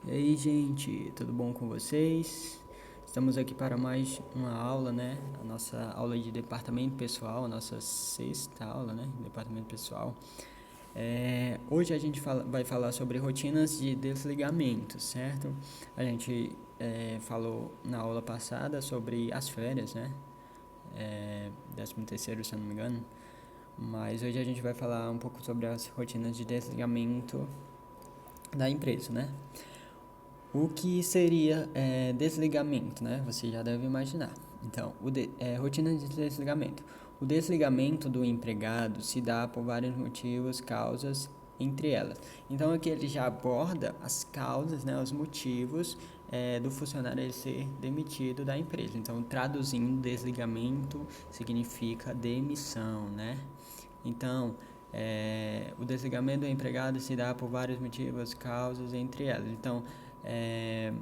E aí, gente, tudo bom com vocês? Estamos aqui para mais uma aula, né? A nossa aula de departamento pessoal, a nossa sexta aula, né? Departamento pessoal. Hoje a gente vai falar sobre rotinas de desligamento, certo? A gente falou na aula passada sobre as férias, né? 13º, se eu não me engano. Mas hoje a gente vai falar um pouco sobre as rotinas de desligamento da empresa, né? O que seria desligamento, né? Você já deve imaginar. Então, rotina de desligamento. O desligamento do empregado se dá por vários motivos, causas, entre elas. Então, aqui ele já aborda as causas, né, os motivos do funcionário ele ser demitido da empresa. Então, traduzindo, desligamento significa demissão, né? Então, o desligamento do empregado se dá por vários motivos, causas, entre elas. Então, é,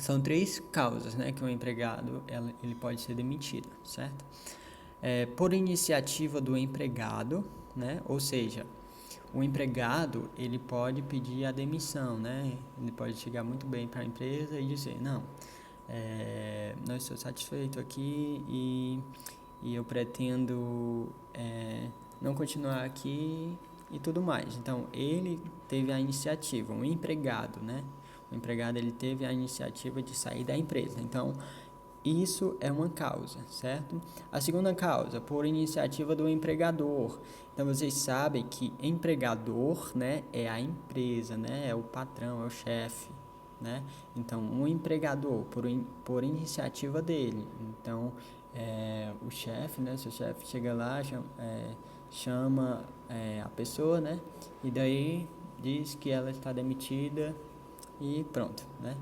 são três causas, né, que o empregado ele pode ser demitido, certo? Por iniciativa do empregado, né? Ou seja, o empregado ele pode pedir a demissão, né? Ele pode chegar muito bem para a empresa e dizer, não, não estou satisfeito aqui e eu pretendo não continuar aqui e tudo mais. Então, ele teve a iniciativa, o empregado, né? O empregado ele teve a iniciativa de sair da empresa. Então, isso é uma causa, certo? A segunda causa, por iniciativa do empregador. Então, vocês sabem que empregador, né, é a empresa, né? É o patrão, é o chefe, né? Então, um empregador, por iniciativa dele. Então, o chefe, né? Se o chefe chega lá, chama a pessoa, né? E daí diz que ela está demitida e pronto, né?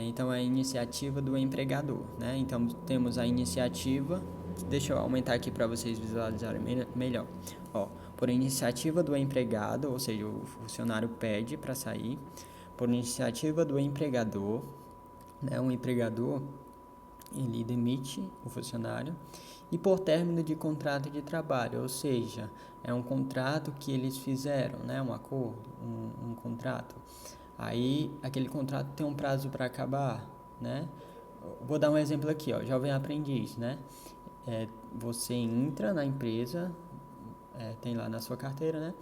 Então, é a iniciativa do empregador, né? Então, temos a iniciativa. Deixa eu aumentar aqui para vocês visualizarem melhor. Ó, por iniciativa do empregado, ou seja, o funcionário pede para sair. Por iniciativa do empregador, né? O empregador ele demite o funcionário e por término de contrato de trabalho, ou seja, é um contrato que eles fizeram, né, um acordo, um contrato. Aí aquele contrato tem um prazo para acabar, né? Vou dar um exemplo aqui, ó, jovem aprendiz, né? Você entra na empresa, tem lá na sua carteira, né?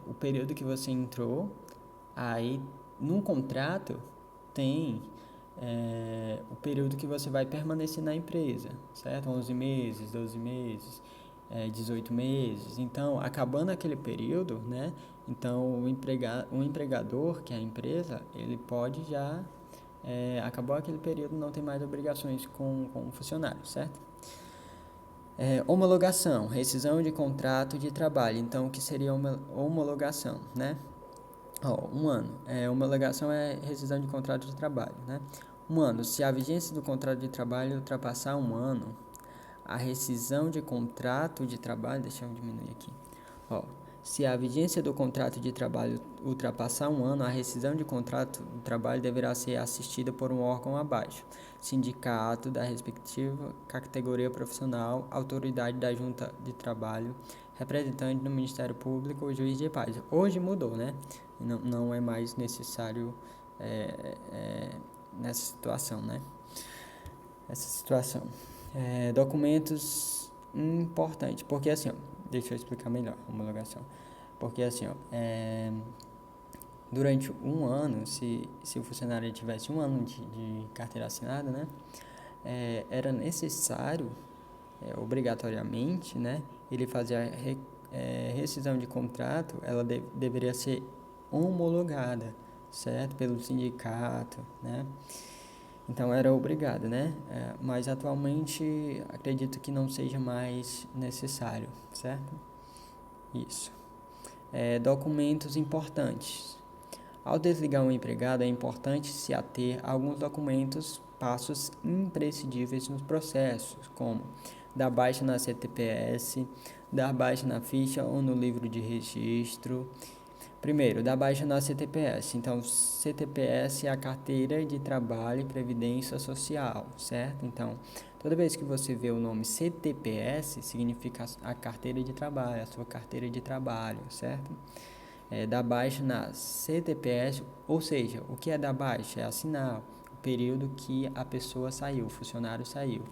O período que você entrou, aí num contrato tem o período que você vai permanecer na empresa, certo? 11 meses, 12 meses, 18 meses. Então, acabando aquele período, né? Então, o empregador, que é a empresa, ele pode já, acabou aquele período, não tem mais obrigações com o funcionário, certo? Homologação, rescisão de contrato de trabalho. Então, o que seria uma homologação, né? Um ano. Homologação é rescisão de contrato de trabalho, né? Um ano. Se a vigência do contrato de trabalho ultrapassar um ano, a rescisão de contrato de trabalho, deixa eu diminuir aqui. Se a vigência do contrato de trabalho ultrapassar um ano, a rescisão de contrato de trabalho deverá ser assistida por um órgão abaixo, sindicato da respectiva categoria profissional, autoridade da junta de trabalho, representante do Ministério Público ou juiz de paz. Hoje mudou, né? Não é mais necessário nessa situação, né? Essa situação. Documentos importantes, porque assim, ó, deixa eu explicar melhor a homologação. Porque assim, ó, durante um ano, se o funcionário tivesse um ano de carteira assinada, né, era necessário, obrigatoriamente, né, ele fazer a rescisão de contrato, ela deveria ser homologada, certo? Pelo sindicato, né? Então era obrigado, né? Mas atualmente acredito que não seja mais necessário, certo? Isso. Documentos importantes. Ao desligar um empregado, é importante se ater a alguns documentos, passos imprescindíveis nos processos, como dar baixa na CTPS, dar baixa na ficha ou no livro de registro. Primeiro, dar baixa na CTPS. Então, CTPS é a Carteira de Trabalho e Previdência Social, certo? Então, toda vez que você vê o nome CTPS, significa a carteira de trabalho, a sua carteira de trabalho, certo? dar baixa na CTPS, ou seja, o que é dar baixa? É assinar o período que a pessoa saiu, o funcionário saiu.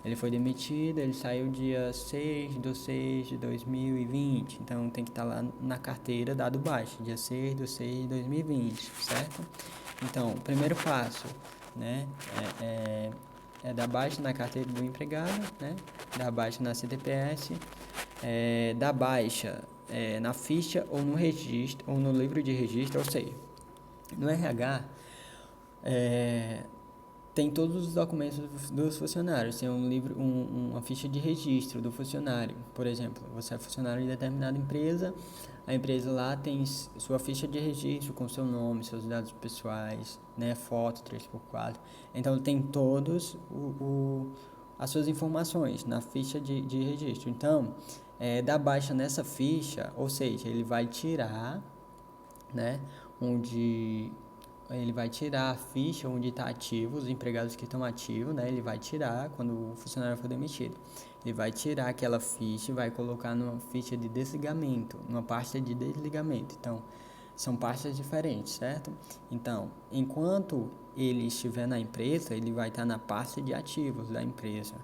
Ele foi demitido, ele saiu dia 6/6/2020, então tem que estar lá na carteira dado baixa, dia 6/6/2020, certo? Então, o primeiro passo, né, é dar baixa na carteira do empregado, né, dar baixa na CTPS, dar baixa na ficha ou no registro, ou no livro de registro, ou seja, no RH, tem todos os documentos dos funcionários, tem uma ficha de registro do funcionário. Por exemplo, você é funcionário de determinada empresa, a empresa lá tem sua ficha de registro com seu nome, seus dados pessoais, né, foto 3x4. Então tem todos as suas informações na ficha de registro. Então, dá baixa nessa ficha, ou seja, ele vai tirar, né, onde ele vai tirar a ficha onde está ativo, os empregados que estão ativos, né? Ele vai tirar quando o funcionário for demitido. Ele vai tirar aquela ficha e vai colocar numa ficha de desligamento, numa pasta de desligamento. Então, são pastas diferentes, certo? Então, enquanto ele estiver na empresa, ele vai estar na pasta de ativos da empresa.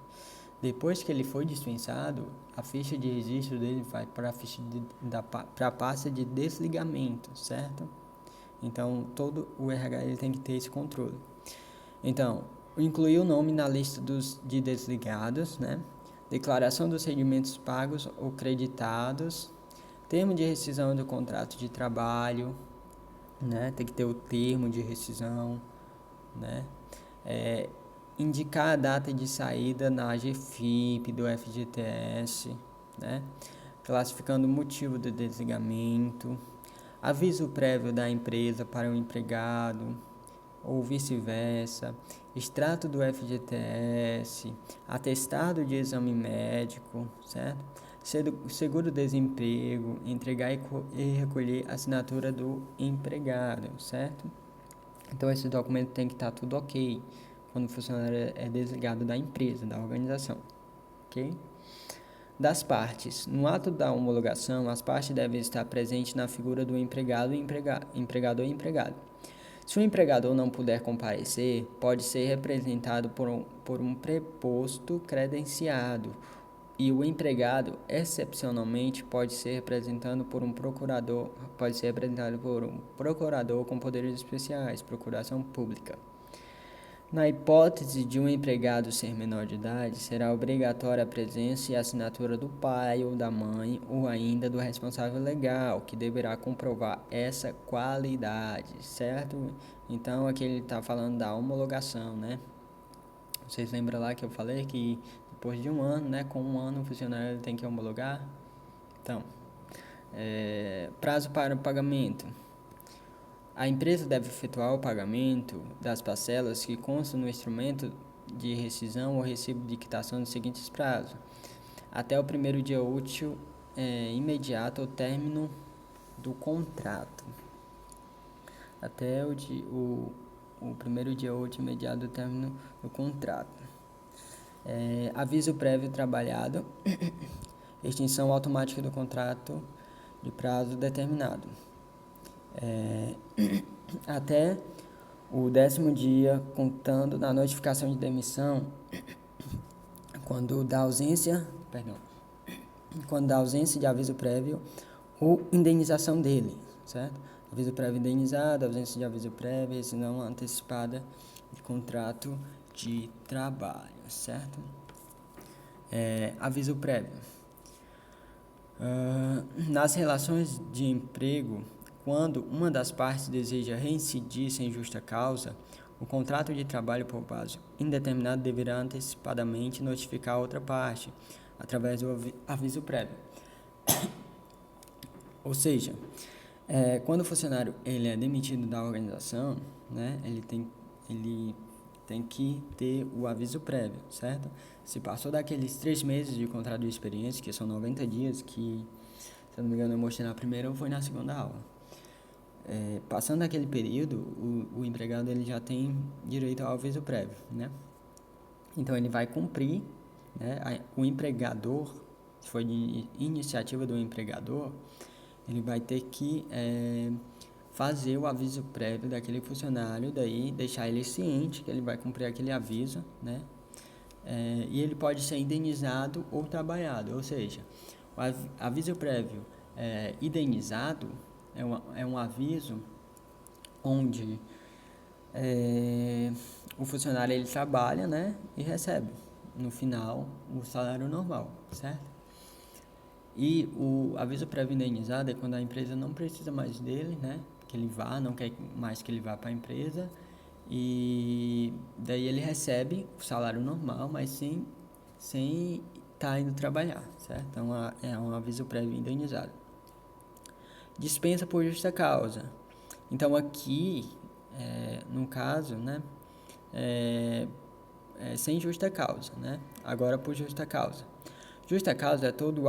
Depois que ele foi dispensado, a ficha de registro dele vai para a pasta de desligamento, certo? Então, todo o RH ele tem que ter esse controle. Então, incluir o nome na lista de desligados, né? Declaração dos rendimentos pagos ou creditados, termo de rescisão do contrato de trabalho, né? Tem que ter o termo de rescisão, né? Indicar a data de saída na AGFIP, do FGTS, né? Classificando o motivo do desligamento, aviso prévio da empresa para o empregado, ou vice-versa, extrato do FGTS, atestado de exame médico, certo? Seguro-desemprego, entregar e recolher a assinatura do empregado, certo? Então, esse documento tem que estar tudo ok quando o funcionário é desligado da empresa, da organização, ok? Das partes. No ato da homologação, as partes devem estar presentes na figura do empregado e empregador e empregado. Se o empregador não puder comparecer, pode ser representado por um preposto credenciado e o empregado, excepcionalmente, pode ser representado por um procurador com poderes especiais, procuração pública. Na hipótese de um empregado ser menor de idade, será obrigatória a presença e assinatura do pai ou da mãe ou ainda do responsável legal, que deverá comprovar essa qualidade, certo? Então, aqui ele está falando da homologação, né? Vocês lembram lá que eu falei que depois de um ano, né, com um ano o funcionário tem que homologar? Então, prazo para o pagamento. A empresa deve efetuar o pagamento das parcelas que constam no instrumento de rescisão ou recibo de quitação nos seguintes prazos: até o primeiro dia útil imediato ao término do contrato. Até o primeiro dia útil imediato ao término do contrato. Aviso prévio trabalhado, extinção automática do contrato de prazo determinado. Até o 10º dia, contando da notificação de demissão, quando da ausência de aviso prévio ou indenização dele, certo? Aviso prévio indenizado, ausência de aviso prévio, rescisão antecipada de contrato de trabalho, certo? Aviso prévio. Nas relações de emprego, quando uma das partes deseja reincidir sem justa causa, o contrato de trabalho por prazo indeterminado deverá antecipadamente notificar a outra parte, através do aviso prévio. Ou seja, quando o funcionário ele é demitido da organização, né, ele tem que ter o aviso prévio, certo? Se passou daqueles 3 meses de contrato de experiência, que são 90 dias, que, se eu não me engano, eu mostrei na primeira ou foi na segunda aula. Passando aquele período, o empregado ele já tem direito ao aviso prévio, né? Então, ele vai cumprir, né? O empregador, se for de iniciativa do empregador, ele vai ter que fazer o aviso prévio daquele funcionário, daí deixar ele ciente que ele vai cumprir aquele aviso, né? E ele pode ser indenizado ou trabalhado, ou seja, o aviso prévio indenizado é um aviso onde o funcionário ele trabalha, né, e recebe no final o salário normal, certo? E o aviso prévio indenizado é quando a empresa não precisa mais dele, né, que ele vá, não quer mais que ele vá para a empresa, e daí ele recebe o salário normal, mas sem estar indo trabalhar, certo? Então é um aviso prévio indenizado. Dispensa por justa causa. Então aqui, no caso, né, sem justa causa, né? Agora por justa causa. Justa causa é todo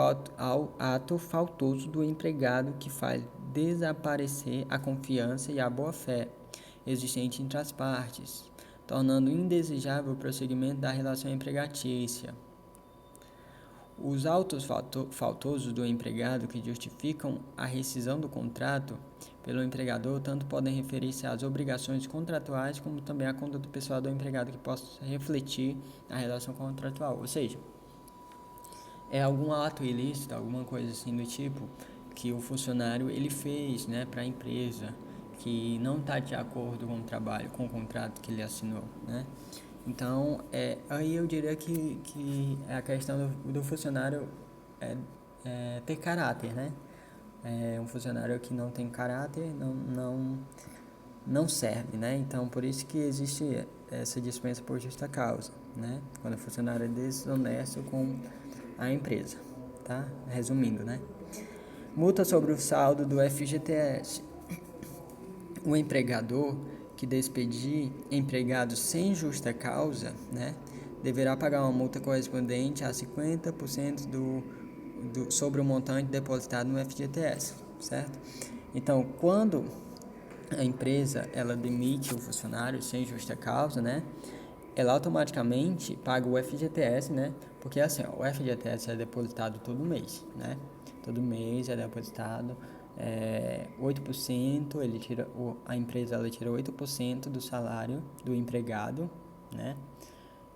ato faltoso do empregado que faz desaparecer a confiança e a boa-fé existente entre as partes, tornando indesejável o prosseguimento da relação empregatícia. Os autos faltosos do empregado que justificam a rescisão do contrato pelo empregador tanto podem referir-se às obrigações contratuais como também à conduta pessoal do empregado que possa refletir na relação contratual. Ou seja, é algum ato ilícito, alguma coisa assim do tipo que o funcionário ele fez, né, para a empresa que não está de acordo com o trabalho, com o contrato que ele assinou, né? Então, aí eu diria que a questão do funcionário ter caráter, né? Um funcionário que não tem caráter não serve, né? Então, por isso que existe essa dispensa por justa causa, né? Quando o funcionário é desonesto com a empresa, tá? Resumindo, né? Multa sobre o saldo do FGTS. O empregador que despedir empregados sem justa causa, né, deverá pagar uma multa correspondente a 50% sobre o montante depositado no FGTS, certo? Então, quando a empresa ela demite o funcionário sem justa causa, né, ela automaticamente paga o FGTS, né? Porque assim, ó, o FGTS é depositado todo mês, né? Todo mês é depositado 8%, a empresa ela tira 8% do salário do empregado, né?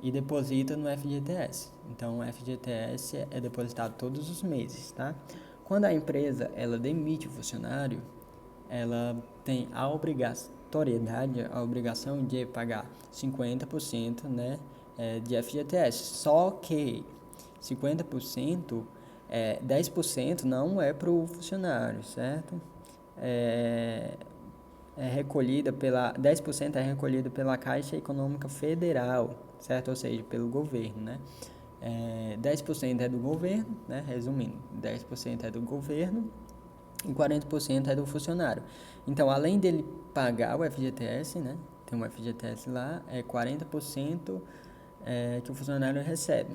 E deposita no FGTS. Então, o FGTS é depositado todos os meses, tá? Quando a empresa ela demite o funcionário, ela tem a obrigatoriedade, a obrigação de pagar 50%, né, de FGTS. Só que 50%, 10% não é para o funcionário, certo? É recolhida 10% é recolhido pela Caixa Econômica Federal, certo? Ou seja, pelo governo, né? 10% é do governo, né? Resumindo, 10% é do governo e 40% é do funcionário. Então, além dele pagar o FGTS, né? Tem um FGTS lá, 40% que o funcionário recebe,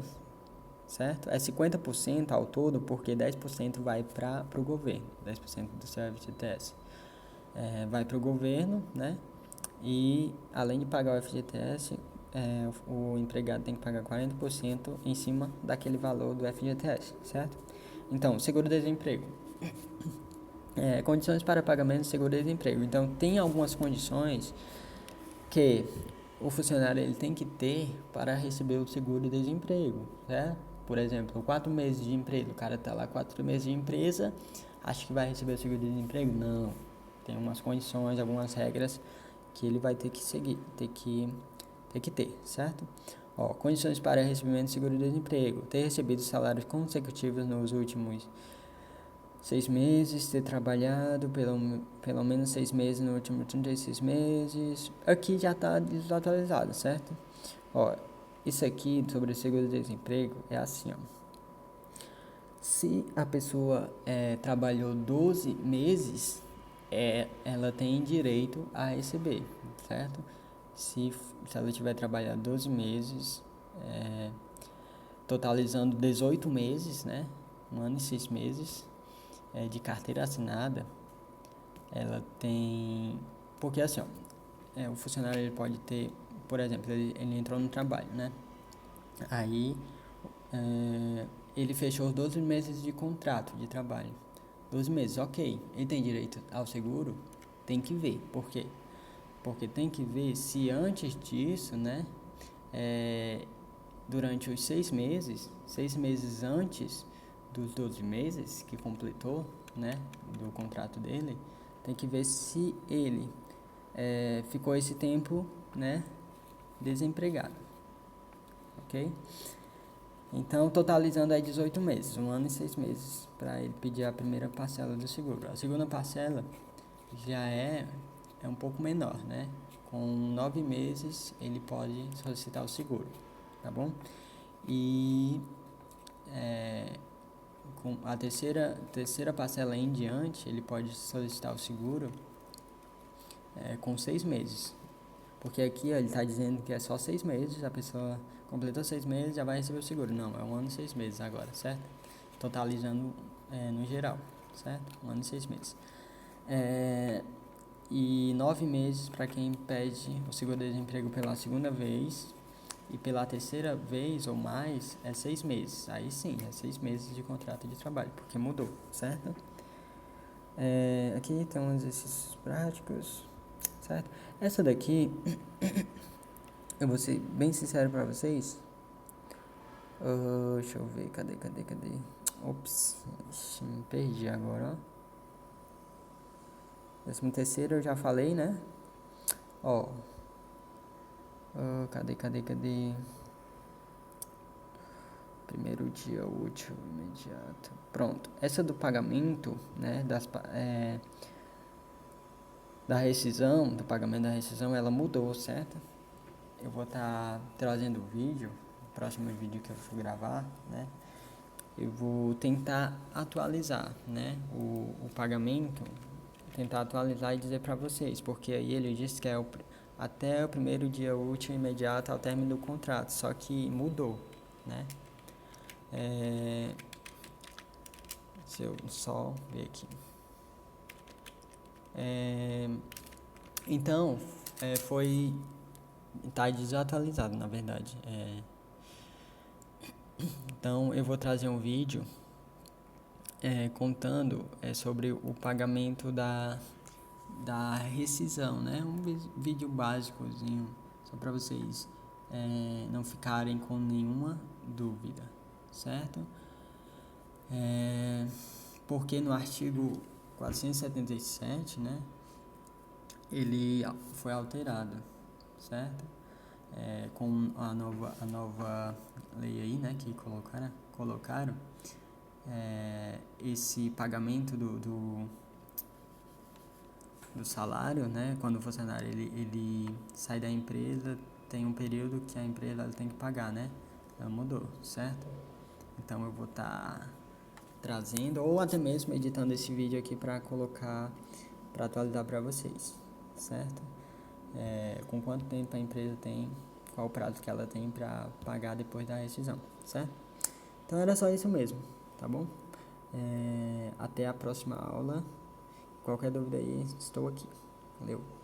certo? É 50% ao todo, porque 10% vai para o governo, 10% do seu FGTS. Vai para o governo, né? E além de pagar o FGTS, o empregado tem que pagar 40% em cima daquele valor do FGTS, certo? Então, seguro-desemprego. Condições para pagamento de seguro-desemprego. Então, tem algumas condições que o funcionário ele tem que ter para receber o seguro-desemprego, certo? Por exemplo, 4 meses de emprego, o cara está lá 4 meses de empresa, acha que vai receber o seguro-desemprego? Não. Tem umas condições, algumas regras que ele vai ter que seguir, ter que ter, certo? Condições para recebimento de seguro-desemprego. Ter recebido salários consecutivos nos últimos 6 meses, ter trabalhado pelo menos 6 meses nos últimos 36 meses. Aqui já está desatualizado, certo? Isso aqui sobre o seguro-desemprego é assim, ó. Se a pessoa trabalhou 12 meses, ela tem direito a receber, certo? Se ela tiver trabalhado 12 meses, totalizando 18 meses, né? 1 ano e 6 meses de carteira assinada, ela tem... Porque assim, ó, o funcionário ele pode ter, por exemplo, ele entrou no trabalho, né? Aí ele fechou os 12 meses de contrato de trabalho. 12 meses, ok. Ele tem direito ao seguro? Tem que ver. Por quê? Porque tem que ver se antes disso, né, durante os 6 meses antes dos 12 meses que completou, né, do contrato dele, tem que ver se ele ficou esse tempo, né, desempregado, ok? Então, totalizando aí 18 meses, 1 ano e 6 meses, para ele pedir a primeira parcela do seguro. A segunda parcela já é um pouco menor, né? Com 9 meses ele pode solicitar o seguro, tá bom? E com a terceira parcela em diante, ele pode solicitar o seguro com 6 meses. Porque aqui ó, ele está dizendo que é só 6 meses, a pessoa completou 6 meses já vai receber o seguro. Não, é 1 ano e 6 meses agora, certo? Totalizando no geral, certo? 1 ano e 6 meses. E 9 meses para quem pede o seguro-desemprego pela segunda vez. E pela terceira vez ou mais é 6 meses. Aí sim, é 6 meses de contrato de trabalho, porque mudou, certo? Aqui tem uns exercícios práticos, certo? Essa daqui, eu vou ser bem sincero pra vocês. Deixa eu ver, cadê? Ops, me perdi agora, ó. 13º eu já falei, né? Ó, cadê? Primeiro dia útil imediato. Pronto. Essa do pagamento, né? Da rescisão, do pagamento da rescisão, ela mudou, certo? Eu vou estar trazendo o vídeo, o próximo vídeo que eu for gravar, né? Eu vou tentar atualizar, né? O pagamento, tentar atualizar e dizer para vocês, porque aí ele disse que é até o primeiro dia útil imediato ao término do contrato, só que mudou, né? Se eu só ver aqui. Então, foi... Tá desatualizado, na verdade. Então, eu vou trazer um vídeo contando sobre o pagamento da rescisão, né? Um vídeo básicozinho, só para vocês não ficarem com nenhuma dúvida, certo? Porque no artigo 477, né? Ele foi alterado, certo? Com a nova lei aí, né? Que colocaram esse pagamento do salário, né? Quando o funcionário ele sai da empresa, tem um período que a empresa ela tem que pagar, né? Ela mudou, certo? Então eu vou estar trazendo ou até mesmo editando esse vídeo aqui para colocar, para atualizar para vocês, certo? Com quanto tempo a empresa tem, qual o prazo que ela tem para pagar depois da rescisão, certo? Então era só isso mesmo, tá bom? Até a próxima aula. Qualquer dúvida aí, estou aqui. Valeu!